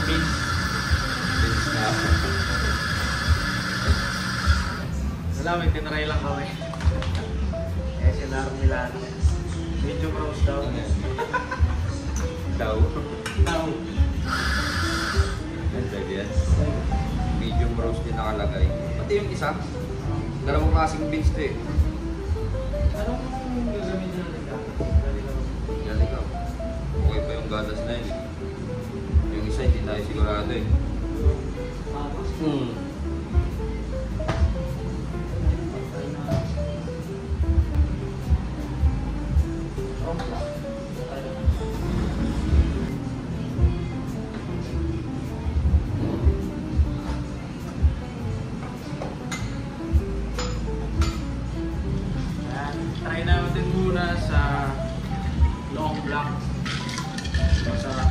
beans. Beans na. Wala, may tinry lang kami. Eh, sila Milano. Medium roast daw. Daw. Ganda yan. Medium roast din nakalagay. Pati yung isa. Dalawang klaseng beans to eh. Anong gagamitin natin ka? Yan ikaw. Okay pa yung gatas na yun eh. Yung isa hindi tayo sigurado eh. Try natin muna sa long black. Masarap.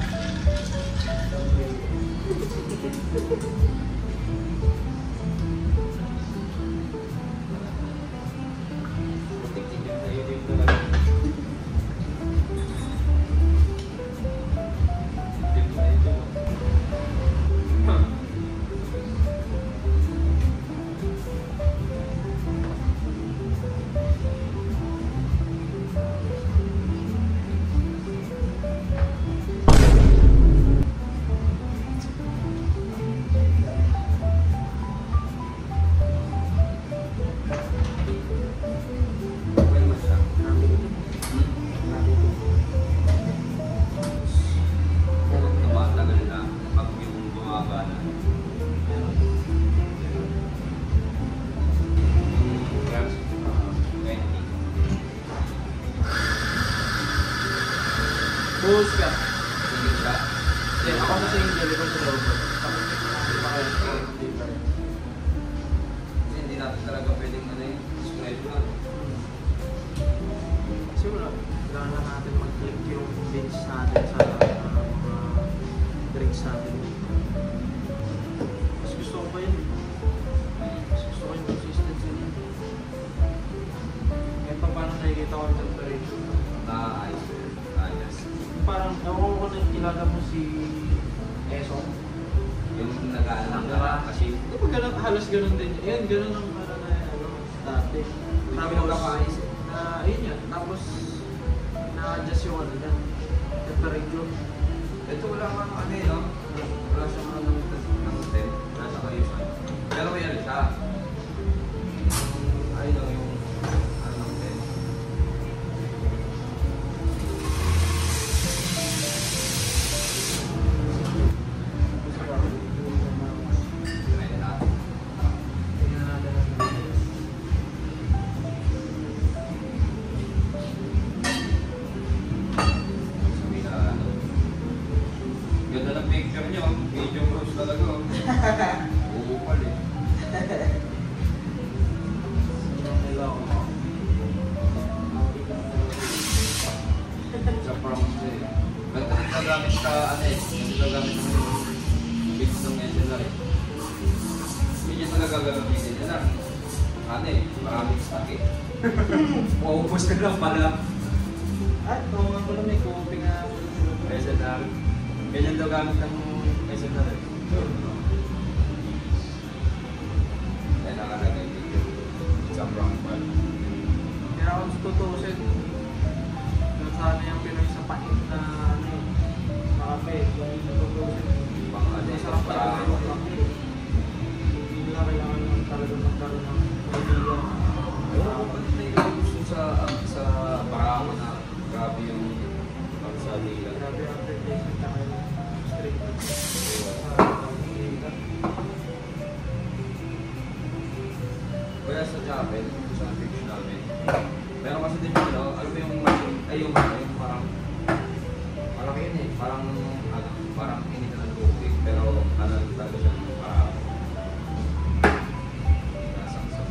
Buhos ka. Sige siya. Then, ako na sa Angel, ikaw sa Lobo. Kasi hindi natin talaga pwedeng ano yung spread lang. Kasi wala na natin mag-click yung beans natin sa mga drinks natin. Mas gusto ko pa yun. Mas gusto ko yung consistency niya. Kahit pa paano nakikita ko yung temperature. Ayos ko yun. Ayos. Parang, ewan ko na kilala mo si Eson. Yung nag-aalang ka kasi Di ba ganun, halos ganun din. Yan, ganun ang dati. Sabi ng kapais eh. Yun yan. Tapos, na-adjust yung ano yan. Temperature. Ito wala kang ano eh, no? Wala siyang ano ng stem. Nasa kayusan. Pero may ano siya. Ay lang yung ano ng stem. Try na natin. Tingnan natin ang Sabi na ano. Ganda ng picture niyo. Medium roast talaga. Uupal eh. Sa prompts eh. Ganda rin nagamit sa ano eh. Ganda nagamit ng bits ng SLR eh. Hindi niya talaga gagamitin niya na. Ano eh, maraming stock eh. Maubos na lang pala. At ito nga pala may copy nga. SLR. Ganyan daw gamit ng SLR eh. Kaya nakalagay dito. Sa prompt pala. Kaya kung tutusin, sana yung Pinoy sa pahit na ano eh, makape. Kung tutusin, Pang ano eh, masarap para talaga yung kape. Hindi nila kailangan ng talaga magkaroon ng kaibigan. pero kapatid na yung gusto sa Barako na grabe yung pagsabi nila. Grabe ang replacement na kayo. Straight na. Kaya sa chapel, sa church namin, meron kasi din yung ano, alam mo yung machine, ay yung parang malaki yun eh, parang ano, parang hindi na ng tubig, pero ano talaga siya ng parang nasaksak.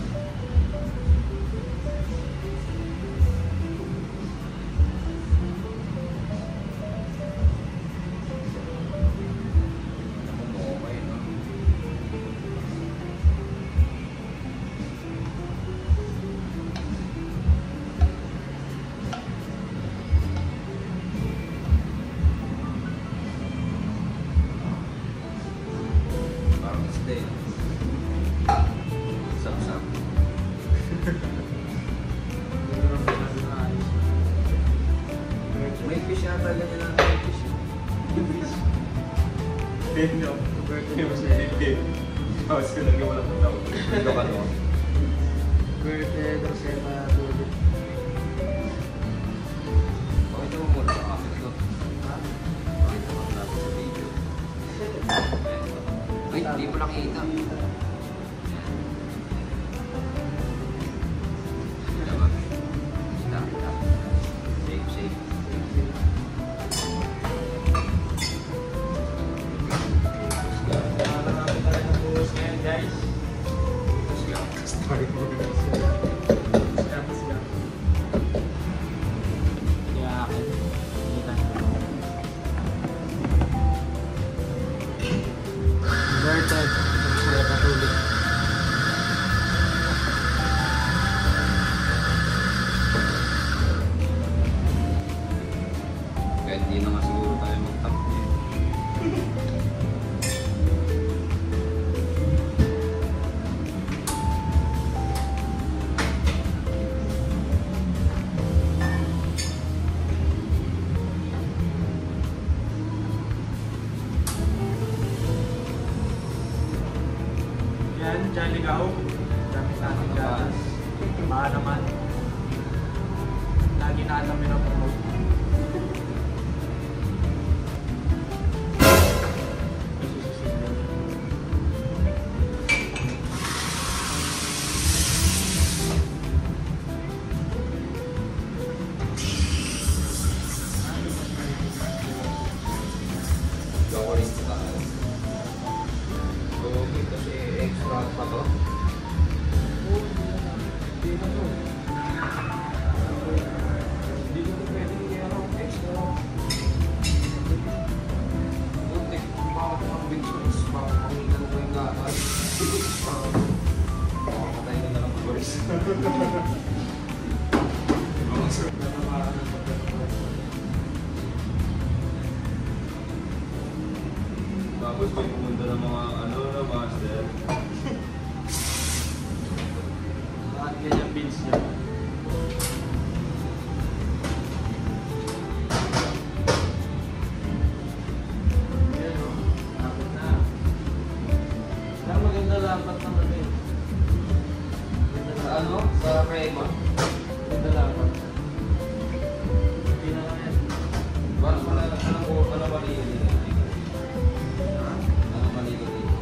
Okay, no? Tapos ko lagi wala ng tao. Ito ka no? Birthday, Rosetta, Tulip. Pakita mo muna sa akin ito. Ha? Pakita mo natin sa video. Ay, hindi mo nakita. Kita, kita. Safe, safe. Marami tayo ng buhos ngayon, guys. Sorry po. Scam. Kaya akin, kita nyo. Birthday, Rosetta, Tulip. Kahit di na nga siguro tayo mag-top eh. Yan, dyan ligaw. Dami sa ating gatas. Baka naman. Lagi na alam yun ang promote. Gawin sa taas. So, kasi extra pa to. Hindi na to. Hindi ko pwedeng i-ano, extra. Buntik, bakit ang big sauce? Bakit pamitan ko yung gatas? Pakapatay ka na lang boys. Natamaan ng pagkakataon. Tapos may pumunta ng mga ano na master. Bakit ganyan beans niya? Ayan o, lapit na. Kaya maganda lapat ng ano eh. Maganda Sa lapat. ano? Sa crema? Maganda lapat. Hindi na lang yan. Paano pala, ano mali yun? Ano mali yun dito?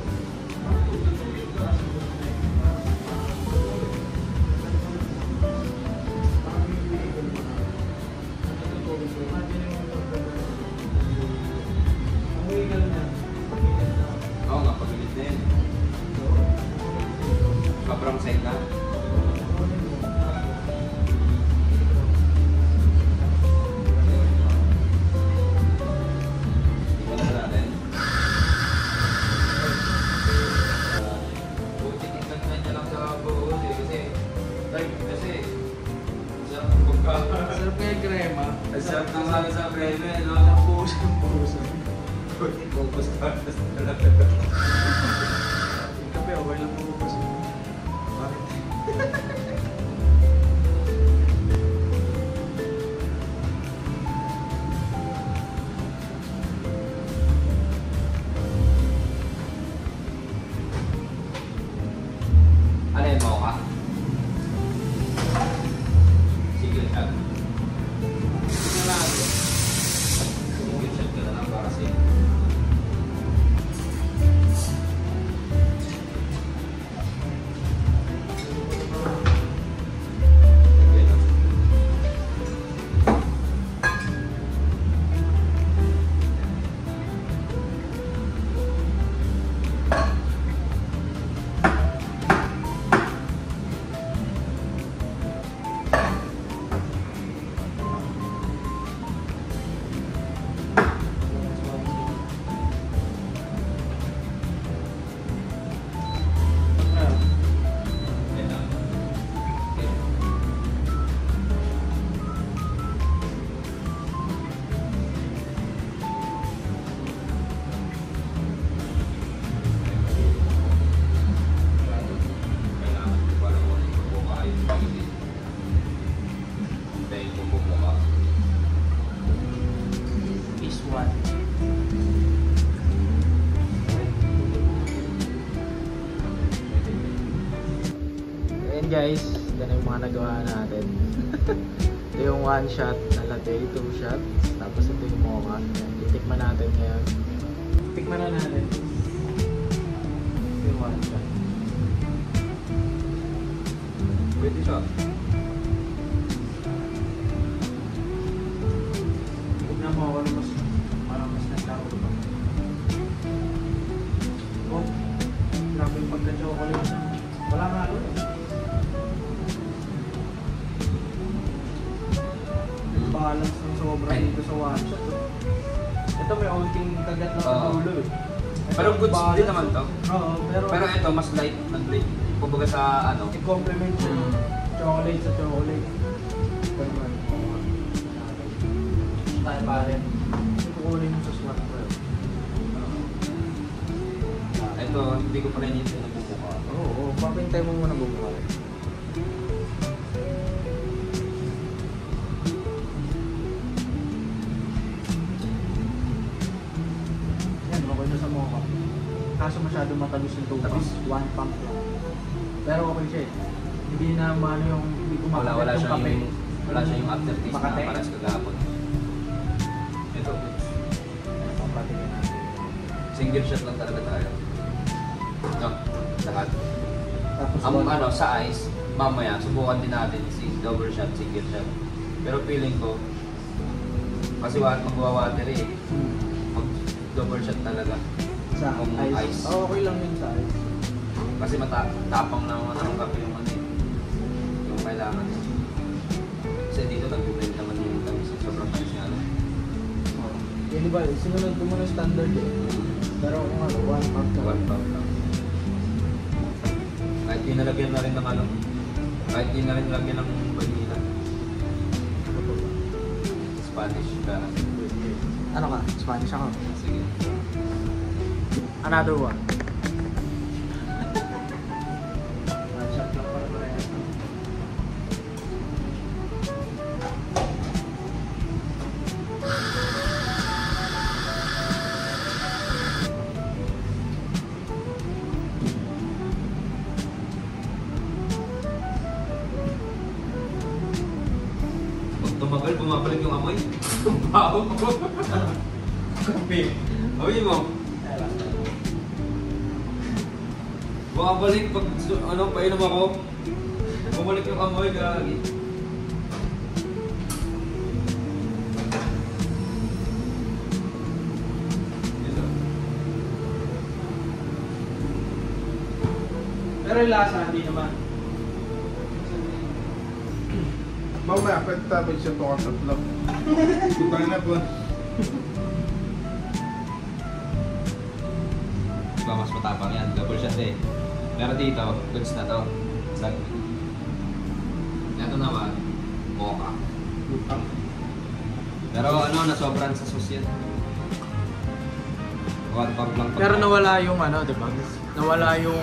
Oo nga, pagbilit na yun. Kaprang side na. Tingnan na natin. Buti tingnan na niya lang sa buo eh. Kasi sarap ng pagkakas. Sarap nga yung crema. Ang sarap ng sana sa preme, no? Puso. Focus patas talaga. Yung kape, okay lang mo puso. Bakit? Ano yun mo ka? Sige shot. Tingnan natin. Sige shot ka na lang para safe. Yan guys, ganun yung mga nagawa natin. Ito yung 1 shot na latte, 2 shot, tapos ito yung mocha. Yan, titikman natin ngayon. Tikman na natin. Ito yung 1 shot. Pwede siya. Tignan mo ako mas, parang mas nagkaro ba? Oh, grabe yung pagka-chocolate. Wala nga ito. Balance ng sobra dito sa 1 shot. Ito may onting kagat na ulo eh. Pero goods din naman to. Oo, Pero ito mas light nag-break. Kumbaga sa ano. i-complement yung chocolate sa chocolate. Ganun. Tayo pa rin. Kukunin mo sa swat ko. Ito, hindi ko pa rin ito nabubuka. Oo, papintay mo muna bumuka. Yan, okay na sa mocha. Kaso masyado matamis yung tubig. 1 pump lang. Pero okay siya eh. Hindi na maano yung, hindi kumakagat Wala yung siya kape. wala siya yung aftertaste Makate. na paras kagapon. Ito, Ayan, papatikin natin. single shot lang talaga tayo. No, lahat. Tapos Ang one- ano, sa ice, mamaya, subukan din natin si double shot, single shot. Pero feeling ko, kasi magwawater eh, Hmm. mag double shot talaga. Sa Kung ice. ice. Oh, okay lang yun sa ice. Kasi tapang naman ng kape yung ano eh. Yung kailangan. Kasi dito nag-blend naman yung tamis. Sobrang tamis nga lang. Yan diba, sinunod ko muna standard eh. Pero kung ano, 1 pump na. One pound lang. Kahit di nalagyan na rin ng ano. Kahit di na rin nalagyan ng vanilla. Spanish ka. Ano ka? Spanish ako. Sige. Another one. One shot lang para parehas. Pag tumagal, bumabalik yung amoy. Baho ko. Kape. Amoy mo. Bumabalik pag ano, painom ako. Bumalik yung amoy, gagi. Pero yung lasa, hindi naman. Mamaya, pwede tabi siya to ang tatlo. Butang na po. Diba mas matapang yan, double shot eh. Pero dito, goods na to. Ito naman, mocha. Butang. Pero ano, nasobran sa sauce yan. 1 pump lang. Pero nawala yung ano, di ba? Nawala yung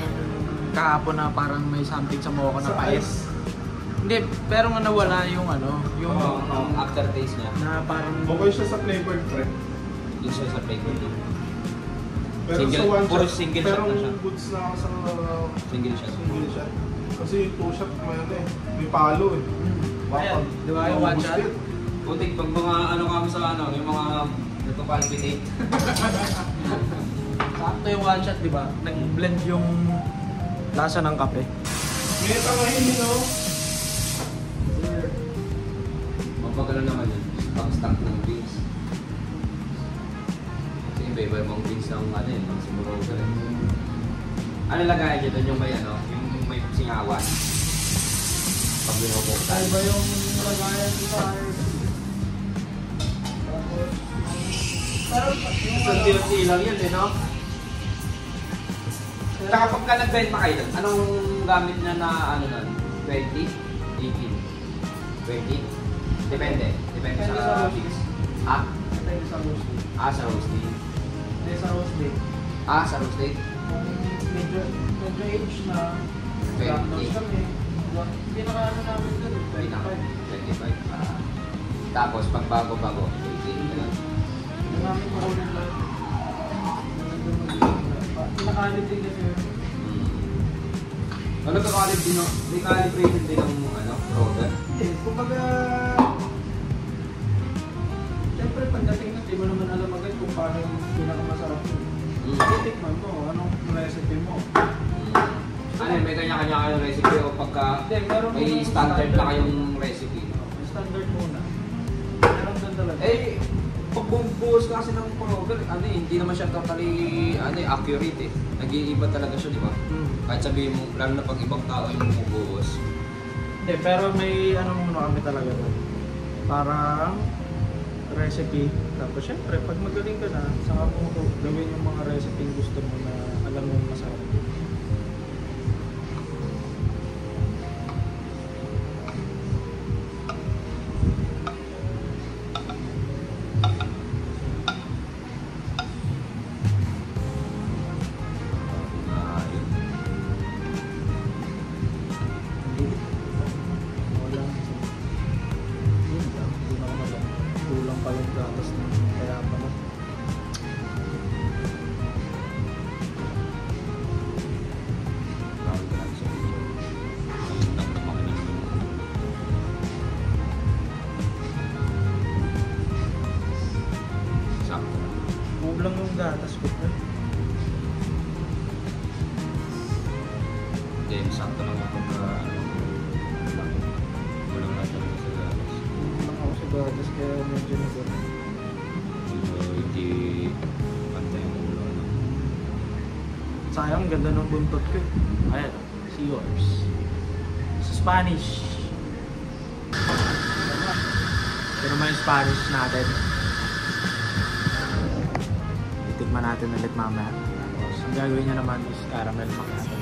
kahapon na parang may something sa mocha na Sa pait. ice. Hindi, pero nga nawala yung ano, yung Yung aftertaste niya. na parang Okay siya sa flavored pre. Yung siya sa flavor niya. Pero Single- sa one puro shot, single pero shot na siya. goods na ako sa Single shot. single shot. Kasi yung 2 shot may ano eh, may palo eh. Ayan, di ba yung 1 shot? Putik, pag mga ano kami sa ano, yung mga nagpapalpitate. Sakto yung 1 shot, di ba? Nag-blend yung lasa ng kape. May tangahin din oh. Mapagano naman yun, pag-stock ng beans. Kasi iba-iba yung beans ng ano yun, mga sumuroga rin. Ano lagayan nyo doon yung may ano, yung may singawan? Pag binubok Ay ba yung lagayan sa pero Isang DLT lang yan eh, no? Saka pagka nag-benta kayo doon, anong gamit na na ano nun? 20? 18? 20? Depende. Depende Depende sa sa roast. mix. Ah? depende sa roasting. Sa roasting. Hindi sa roasting. Sa roasting? Kung medyo age na, 20. nag-roast kami. Pinaka-ano namin doon, 25. 25. Tapos pag bago-bago, 18 na. Hindi namin makulit lang. Pinaka-alit din kasi yun. Ano ka kalib din ang, may calibration din ang ano, roller? Hindi, kumbaga... Siyempre, pagdating na, di mo naman alam agad kung paano yung pinakamasarap yun. Titikman mo, anong recipe mo. Ano yun, may kanya-kanya kayong recipe o pagka Hindi, meron may muna standard na kayong recipe? May standard muna. Meron doon talaga. Eh, pag bumubuhos ka kasi ng roller, ano eh, hindi naman siya totally ano, eh, accurate eh. Nag-iiba talaga siya, di ba? Kahit sabihin mo, lalo na pag ibang tao yung bumubuhos. Hindi, pero may ano muna kami talaga doon. Parang recipe. Tapos syempre, pag magaling ka na, saka mo gawin yung mga recipe gusto mo na alam mo masarap. Kulang pa yung gatas na kaya pala. Kulang yung gatas ko pa. Then, sakto lang yung pagka, walang lahat naman sa gatas. Kulang ako sa gatas kaya medyo nagano. Hindi pantay ang ulo. Sayang, ganda ng buntot ko. Ayan, see yours. Sa Spanish. Ito naman yung Spanish natin. Titikman natin ulit mamaya. Tapos, ang gagawin niya naman is caramel macchiato.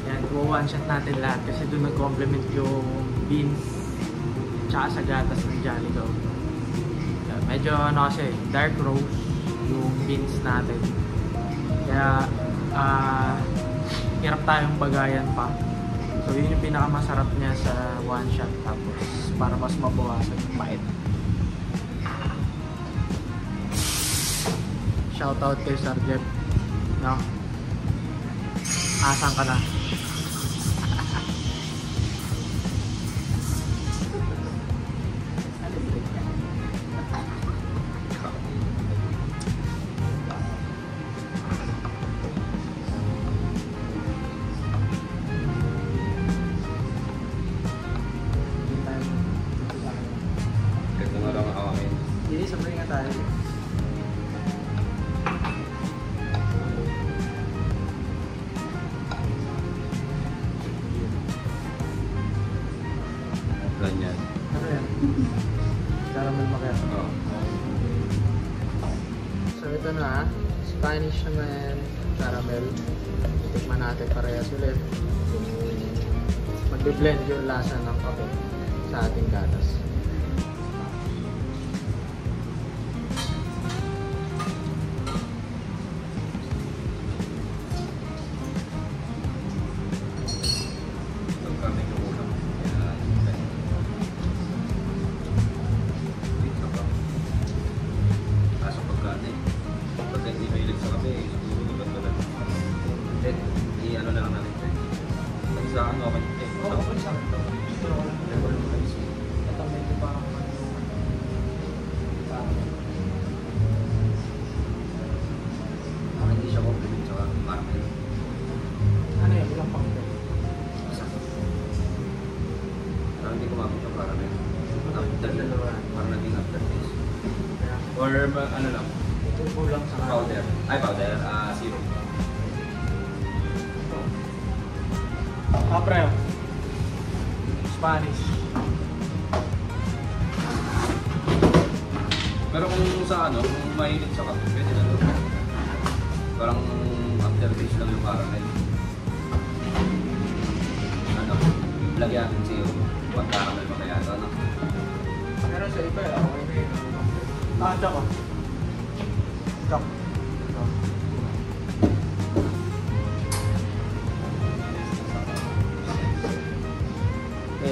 Yan, one shot natin lahat kasi doon nag-complement yung beans tsaka sa gatas ng Jollico. Yan, medyo ano kasi, dark roast yung beans natin. Kaya, hirap tayong bagayan pa. So yun yung pinakamasarap niya sa one shot, tapos para mas mabawasan yung pait. Shoutout kay Sir Jeff. No? Asan ka na? Ito nga lang ako ngayon. Hindi, sabay nga tayo. Ganyan. Ano yan? Caramel macchiato. Oo. So ito na, Spanish naman, caramel. Tikman natin parehas ulit. Magbe-blend yung lasa ng kape sa ating gatas. Pagka medyo ulam. Kaso pagka hindi mahilig sa kape, siguro tulad-tulad. Then, i-ano na lang natin. Pag sa ano, okay. Okay sa akin. Pero wala na level ng rice. Ito medyo parang Hindi siya compliment sa caramel. ano yun? Ilang pang ito? Parang hindi kumamit yung caramel. Parang naging aftertaste. Or ano lang, Ito kulang sa powder. Ay, powder. Syrup. Pre. Spanish. Pero kung sa ano, kung mahilig sa kape, pwede na doon. Parang aftertaste lang yung caramel. Ano, lagyan natin syrup. Huwag caramel pa kaya ito, ano? Pero sa iba, okay na yun. Tada ko. Kap.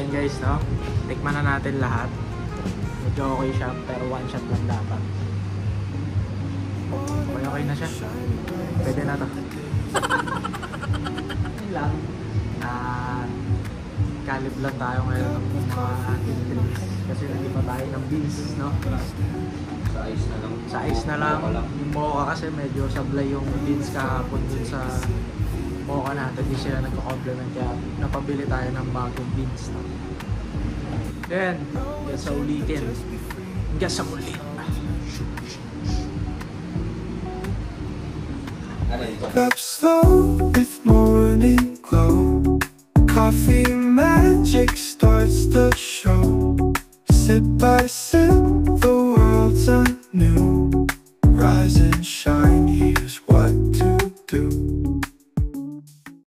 Ayan guys, no? Tikman na natin lahat. Medyo okay siya, pero one shot lang dapat. Okay na siya. Pwede na to. Yun lang. Kalib lang tayo ngayon ng mga drinks. Kasi hindi pa tayo ng beans, no? Sa ice na lang. Sa ice na lang. Mocha Yung mocha kasi medyo sablay yung beans kahapon dun sa mocha natin. Hindi sila nagko-complement kaya napabili tayo ng bagong beans. No? Then, hanggang sa ulitin. Hanggang sa ulit. Ano yun? Up slow with more